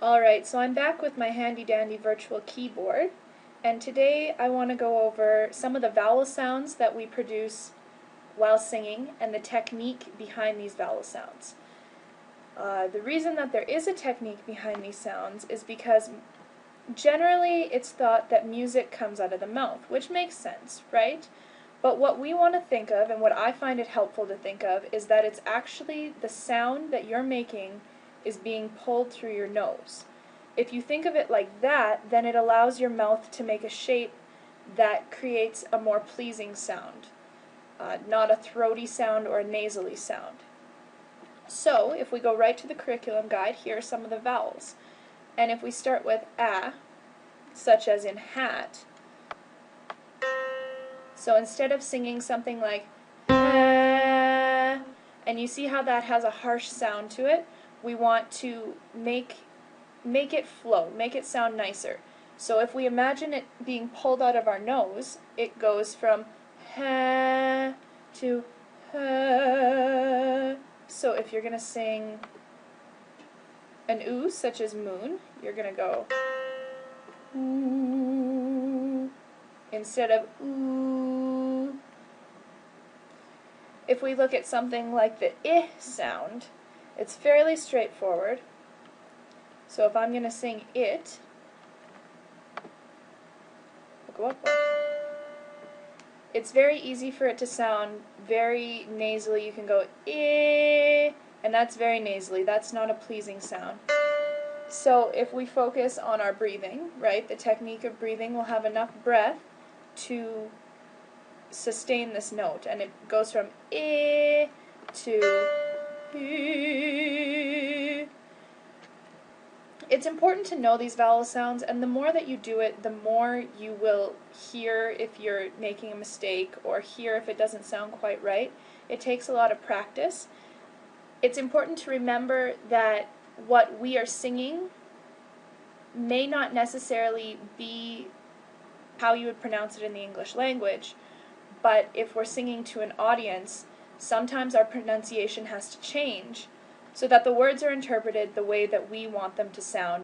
Alright, so I'm back with my handy dandy virtual keyboard, and today I want to go over some of the vowel sounds that we produce while singing and the technique behind these vowel sounds. The reason that there is a technique behind these sounds is because generally it's thought that music comes out of the mouth, which makes sense, right? But what we want to think of, and what I find it helpful to think of, is that it's actually the sound that you're making is being pulled through your nose. If you think of it like that, then it allows your mouth to make a shape that creates a more pleasing sound, not a throaty sound or a nasally sound. So, if we go right to the curriculum guide, here are some of the vowels. And if we start with a, such as in hat, so instead of singing something like and you see how that has a harsh sound to it, we want to make it flow, make it sound nicer. So if we imagine it being pulled out of our nose, it goes from ha to ha. So if you're going to sing an oo, such as moon, you're going to go ooh instead of ooh. If we look at something like the I sound, it's fairly straightforward. So if I'm going to sing it, we'll go up one. It's very easy for it to sound very nasally. You can go I, and that's very nasally. That's not a pleasing sound. So if we focus on our breathing, right, the technique of breathing will have enough breath to sustain this note, and it goes from I to I. It's important to know these vowel sounds, and the more that you do it, the more you will hear if you're making a mistake or hear if it doesn't sound quite right. It takes a lot of practice. It's important to remember that what we are singing may not necessarily be how you would pronounce it in the English language, but if we're singing to an audience, sometimes our pronunciation has to change so that the words are interpreted the way that we want them to sound.